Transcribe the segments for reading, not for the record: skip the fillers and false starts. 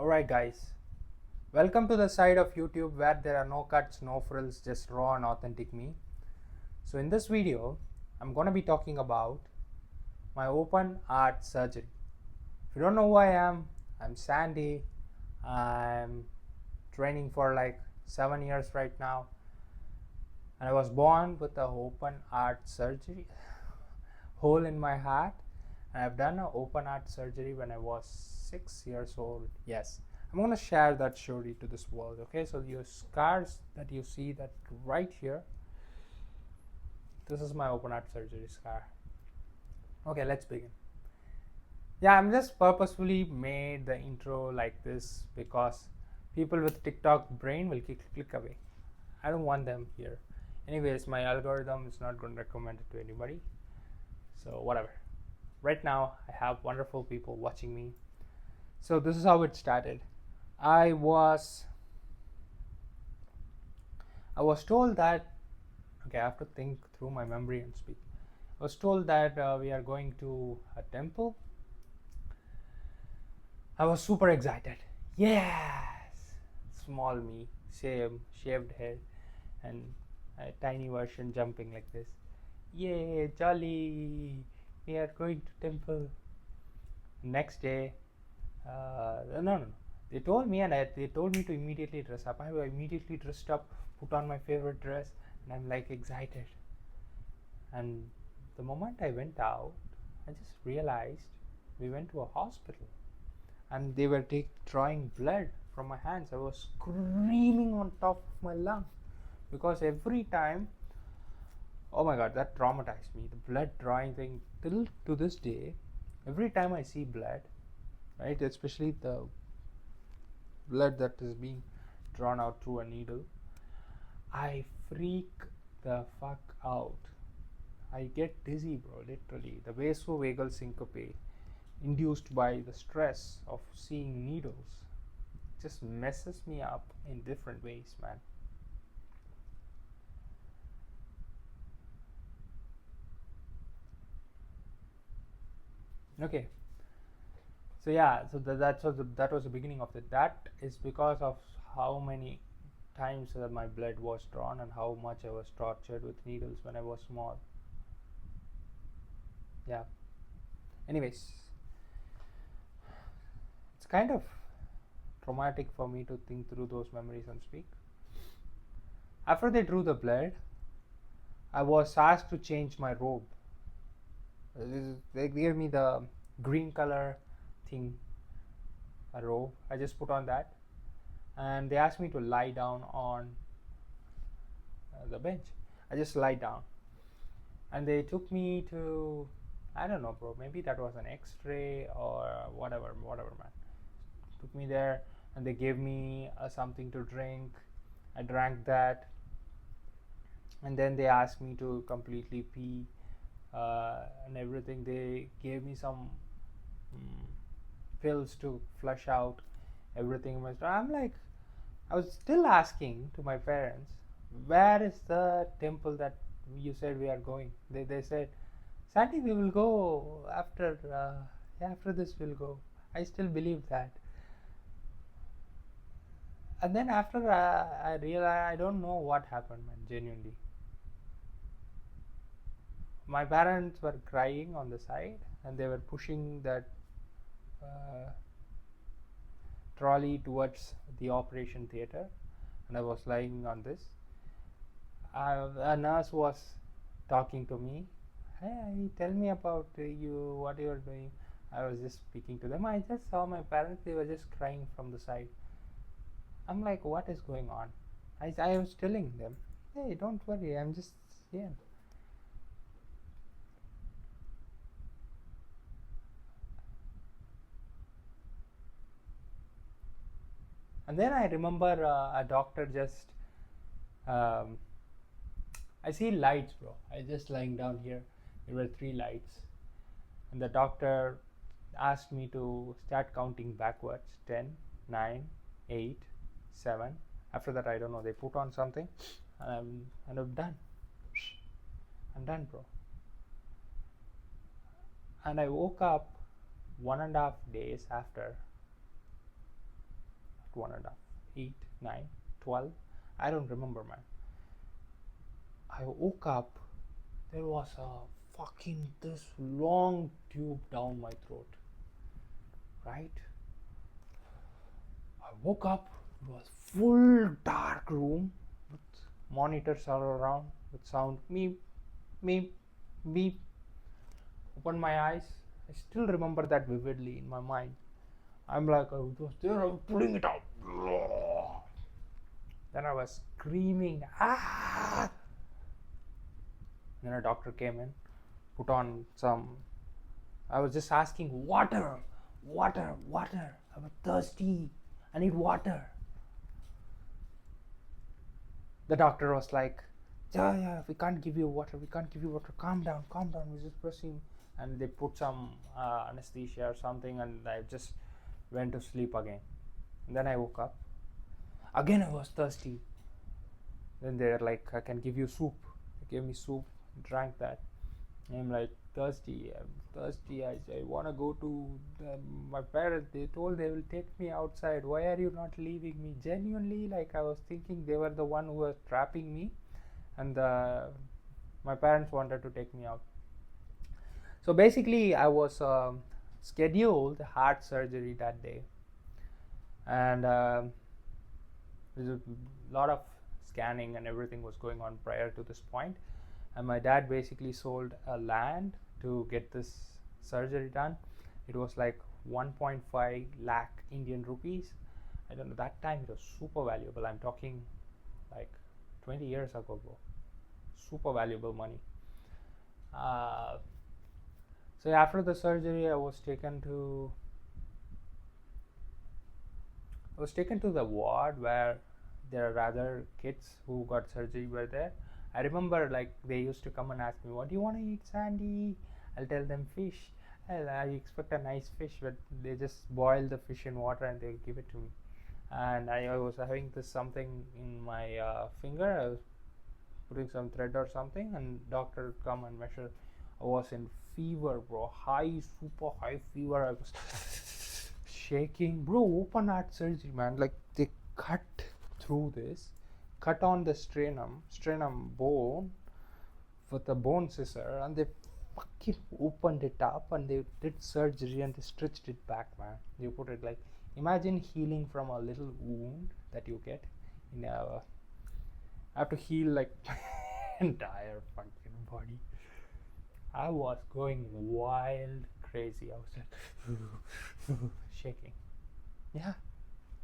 Alright, guys, welcome to the side of YouTube where there are no cuts, no frills, just raw and authentic me. So, in this video, I'm going to be talking about my open heart surgery. If you don't know who I am, I'm Sandy. I'm training for like 7 years right now, and I was born with an open heart surgery, hole in my heart. And I've done an open heart surgery when I was 6 years old. Yes, I'm going to share that story to this world. Okay, so your scars that you see that right here, this is my open heart surgery scar. Okay, let's begin. Yeah, I'm just purposefully made the intro like this because people with TikTok brain will click away. I don't want them here. Anyways, my algorithm is not going to recommend it to anybody. So whatever. Right now, I have wonderful people watching me. So this is how it started. I was told that, okay, I have to think through my memory and speak. I was told that we are going to a temple. I was super excited. Yes! Small me, shaved head, and a tiny version jumping like this. Yay, jolly! We are going to temple. Next day, no. They told me, and they told me to immediately dress up. I immediately dressed up, put on my favorite dress, and I'm like excited. And the moment I went out, I just realized we went to a hospital, and they were drawing blood from my hands. I was screaming on top of my lung because every time, oh my god, that traumatized me. The blood drawing thing till to this day. Every time I see blood, right, especially the blood that is being drawn out through a needle, I freak the fuck out. I get dizzy, bro, literally. The vasovagal syncope induced by the stress of seeing needles just messes me up in different ways, man. Okay, so yeah, so that was the beginning of it. That is because of how many times that my blood was drawn and how much I was tortured with needles when I was small. Yeah. Anyways, it's kind of traumatic for me to think through those memories and speak. After they drew the blood, I was asked to change my robe. They gave me the green color thing, a robe. I just put on that, and they asked me to lie down on the bench. I just lie down, and they took me to, I don't know, bro. Maybe that was an X-ray or whatever, man. Took me there, and they gave me something to drink. I drank that, and then they asked me to completely pee and everything. They gave me some pills to flush out everything in my stomach. I'm like, I was still asking to my parents, where is the temple that you said we are going? They said, Sandy, we will go after after this we'll go. I still believe that. And then after I realized, I don't know what happened, man, genuinely. My parents were crying on the side, and they were pushing that trolley towards the operation theater, and I was lying on this. A nurse was talking to me. Hey, tell me about you, what you are doing. I was just speaking to them. I just saw my parents, they were just crying from the side. I'm like, what is going on? I was telling them, hey, don't worry, I'm just here. And then I remember a doctor just, um, I see lights, bro. I just lying down here. There were 3 lights, and the doctor asked me to start counting backwards: 10, 9, 8, 7. After that, I don't know. They put on something, and I'm done. I'm done, bro. And I woke up 1.5 days after, 1.5, 8, 9, 12. I don't remember, man. I woke up, there was a fucking this long tube down my throat, right? I woke up, it was full dark room with monitors all around with sound meep, meep, beep. Opened my eyes. I still remember that vividly in my mind. I'm like, oh, it was there, I'm pulling it out. Then I was screaming, ah! Then a doctor came in, put on some. I was just asking, water, water, water. I'm thirsty. I need water. The doctor was like, yeah, we can't give you water. We can't give you water. Calm down, calm down. We're just pressing. And they put some anesthesia or something, and I just went to sleep again. And then I woke up. Again, I was thirsty. Then they're like, I can give you soup. They gave me soup. Drank that. I'm like, thirsty. I'm thirsty. I want to go to my parents. They told they will take me outside. Why are you not leaving me? Genuinely, like I was thinking they were the one who was trapping me, and my parents wanted to take me out. So basically, I was scheduled heart surgery that day, and there's a lot of scanning and everything was going on prior to this point. And my dad basically sold a land to get this surgery done. It was like 1.5 lakh Indian rupees. I don't know, that time it was super valuable. I'm talking like 20 years ago, bro. Super valuable money. So after the surgery, I was taken to the ward where there are other kids who got surgery were there. I remember like they used to come and ask me, what do you want to eat, Sandy? I'll tell them fish. I expect a nice fish, but they just boil the fish in water and they'll give it to me. And I was having this something in my finger. I was putting some thread or something, and doctor come and measure. I was in fever, bro. Super high fever. I was shaking, bro. Open heart surgery, man. Like they cut through this, cut on the sternum bone with a bone scissor, and they fucking opened it up and they did surgery and they stitched it back, man. They put it like, imagine healing from a little wound that you get in a. I have to heal like entire fucking body. I was going wild, crazy. I was like shaking. Yeah,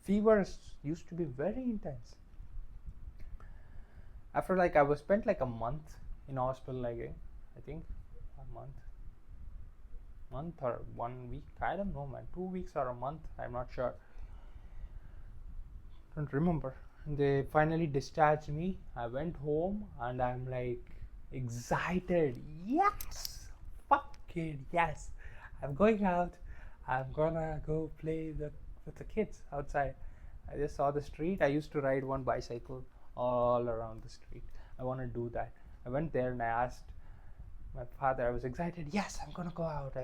fevers used to be very intense. After like I was spent like a month in hospital again. I think a month or 1 week. I don't know, man. 2 weeks or a month. I'm not sure. Don't remember. They finally discharged me. I went home and I'm like excited. Yes, fucking yes. I'm going out. I'm gonna go play with the kids outside. I just saw the street. I used to ride one bicycle all around the street. I want to do that. I went there and I asked my father. I was excited. Yes, I'm gonna go out.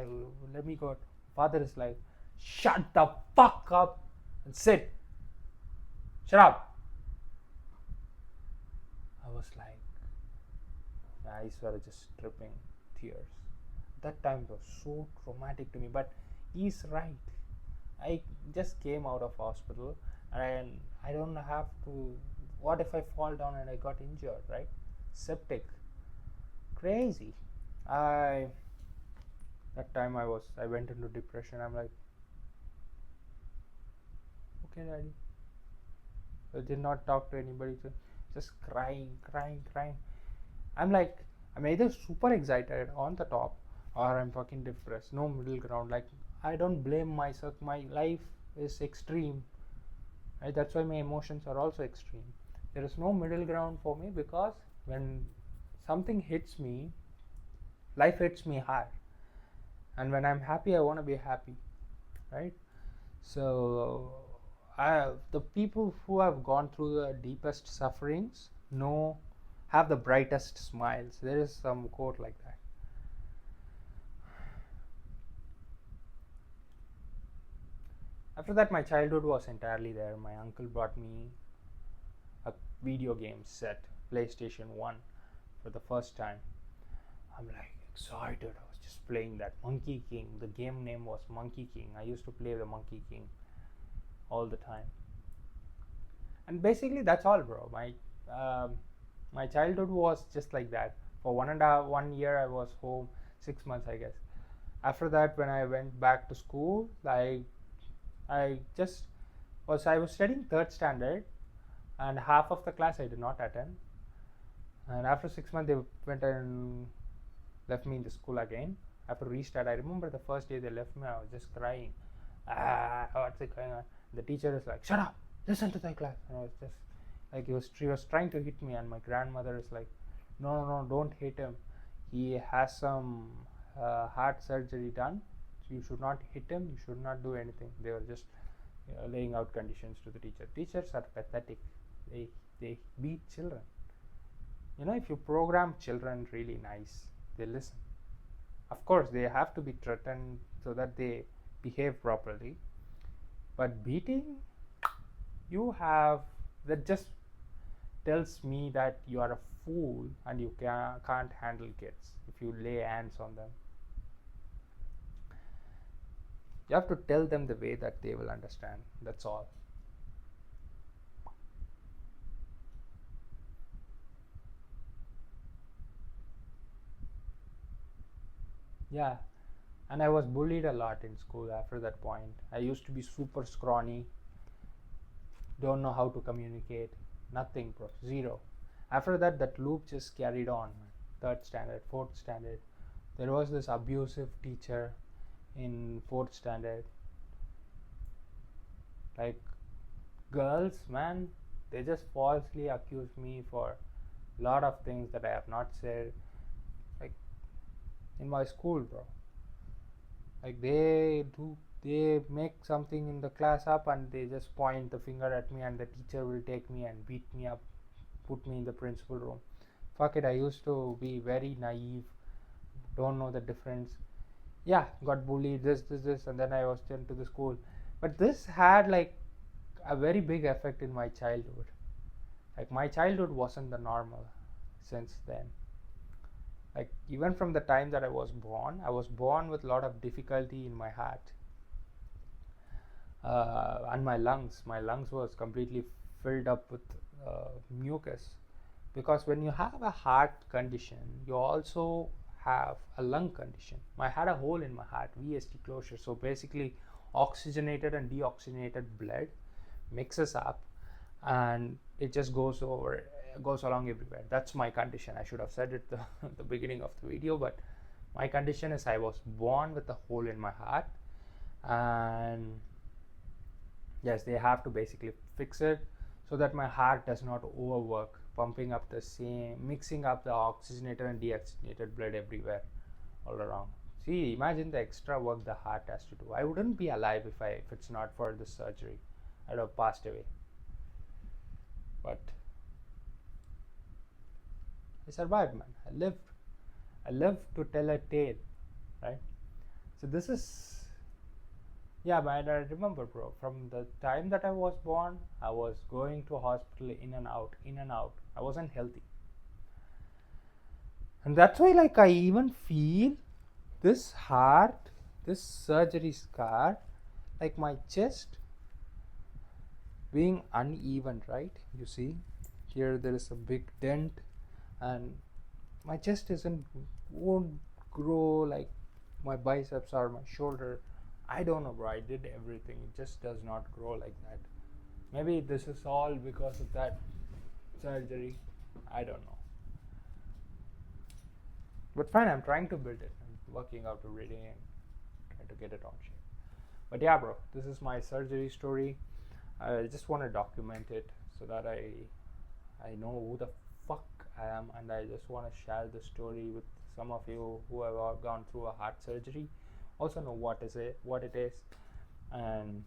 Let me go out. Father is like, shut the fuck up and sit. Shut up. I was like, my eyes were just dripping tears. That time was so traumatic to me, but he's right. I just came out of hospital and I don't have to. What if I fall down and I got injured, right? Septic. Crazy. That time I went into depression. I'm like, okay, daddy. I did not talk to anybody. Just crying. I'm like, I'm either super excited on the top or I'm fucking depressed. No middle ground. Like, I don't blame myself. My life is extreme. Right? That's why my emotions are also extreme. There is no middle ground for me because when something hits me, life hits me hard. And when I'm happy, I want to be happy. Right? So, the people who have gone through the deepest sufferings have the brightest smiles. There is some quote like that. After that, my childhood was entirely there. My uncle brought me a video game set, PlayStation 1, for the first time. I'm like excited. I was just playing that Monkey King. The game name was Monkey King. I used to play the Monkey King all the time. And basically, that's all, bro. My childhood was just like that. For 1 year, I was home. 6 months, I guess. After that, when I went back to school, I was studying third standard, and half of the class I did not attend. And after 6 months, they went and left me in the school again. After restart, I remember the first day they left me, I was just crying. What's it going on? The teacher is like, "Shut up, listen to the class." And I was just like, she was trying to hit me, and my grandmother is like, "No, no, no, don't hit him. He has some heart surgery done. So you should not hit him. You should not do anything." They were just laying out conditions to the teacher. Teachers are pathetic. They beat children. If you program children really nice, they listen. Of course, they have to be threatened so that they behave properly. But beating, that just tells me that you are a fool and you can't handle kids if you lay hands on them. You have to tell them the way that they will understand. That's all. Yeah, and I was bullied a lot in school after that point. I used to be super scrawny, don't know how to communicate, nothing, bro, zero. After that, that loop just carried on. Third standard, fourth standard, there was this abusive teacher in fourth standard. Like, girls, man, they just falsely accused me for a lot of things that I have not said. Like, in my school, bro, like they make something in the class up and they just point the finger at me, and the teacher will take me and beat me up, put me in the principal room. Fuck it, I used to be very naive, don't know the difference. Yeah, got bullied, this, and then I was sent to the school. But this had like a very big effect in my childhood. Like, my childhood wasn't the normal since then. Like, even from the time that I was born with a lot of difficulty in my heart, and my lungs was completely filled up with mucus, because when you have a heart condition, you also have a lung condition. I had a hole in my heart, VSD closure. So basically, oxygenated and deoxygenated blood mixes up, and it just goes along everywhere. That's my condition. I should have said it at the beginning of the video, but my condition is I was born with a hole in my heart, and yes, they have to basically fix it so that my heart does not overwork, mixing up the oxygenated and deoxygenated blood everywhere, all around. See, imagine the extra work the heart has to do. I wouldn't be alive if it's not for the surgery. I'd have passed away. But I survived, man. I lived to tell a tale, right? So this is, yeah, man, I remember, bro, from the time that I was born, I was going to hospital in and out. I wasn't healthy. And that's why, like, I even feel this surgery scar, like my chest being uneven, right? You see, here there is a big dent, and my chest won't grow like my biceps or my shoulder. I don't know, bro. I did everything. It just does not grow like that. Maybe this is all because of that surgery. I don't know. But fine, I'm trying to build it. I'm working out every day and trying to get it on shape. But yeah, bro, this is my surgery story. I just want to document it so that I know who the fuck I am, and I just want to share the story with some of you who have gone through a heart surgery. Also know what it is, and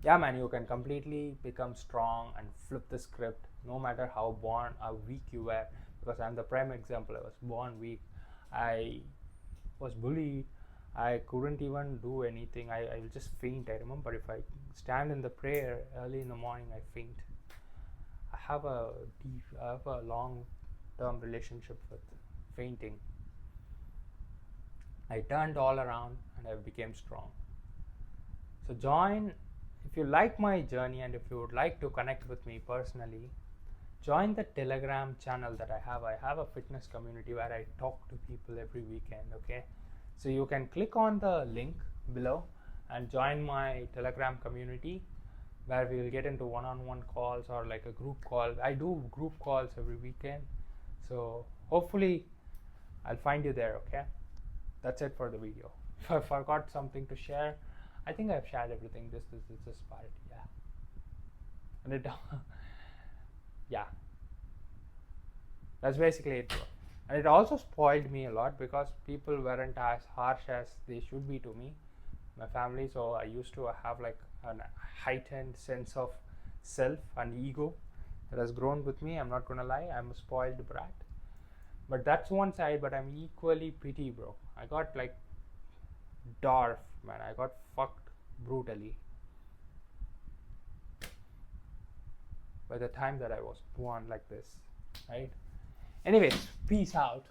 yeah, man, you can completely become strong and flip the script, no matter how weak you were. Because I'm the prime example. I was born weak. I was bullied. I couldn't even do anything. I will just faint. I remember if I stand in the prayer early in the morning, I faint. I have a long-term relationship with fainting. I turned all around and I became strong. So join, if you like my journey and if you would like to connect with me personally, join the Telegram channel that I have. I have a fitness community where I talk to people every weekend, okay? So you can click on the link below and join my Telegram community where we will get into one-on-one calls or like a group call. I do group calls every weekend. So hopefully I'll find you there, okay? That's it for the video. If I forgot something to share, I think I've shared everything. This part, yeah. And it, yeah. That's basically it, bro. And it also spoiled me a lot because people weren't as harsh as they should be to me, my family. So I used to have like a heightened sense of self and ego that has grown with me. I'm not gonna lie, I'm a spoiled brat. But that's one side, but I'm equally petty, bro. I got like Darf, man. I got fucked brutally by the time that I was born like this, right? Anyways, peace out.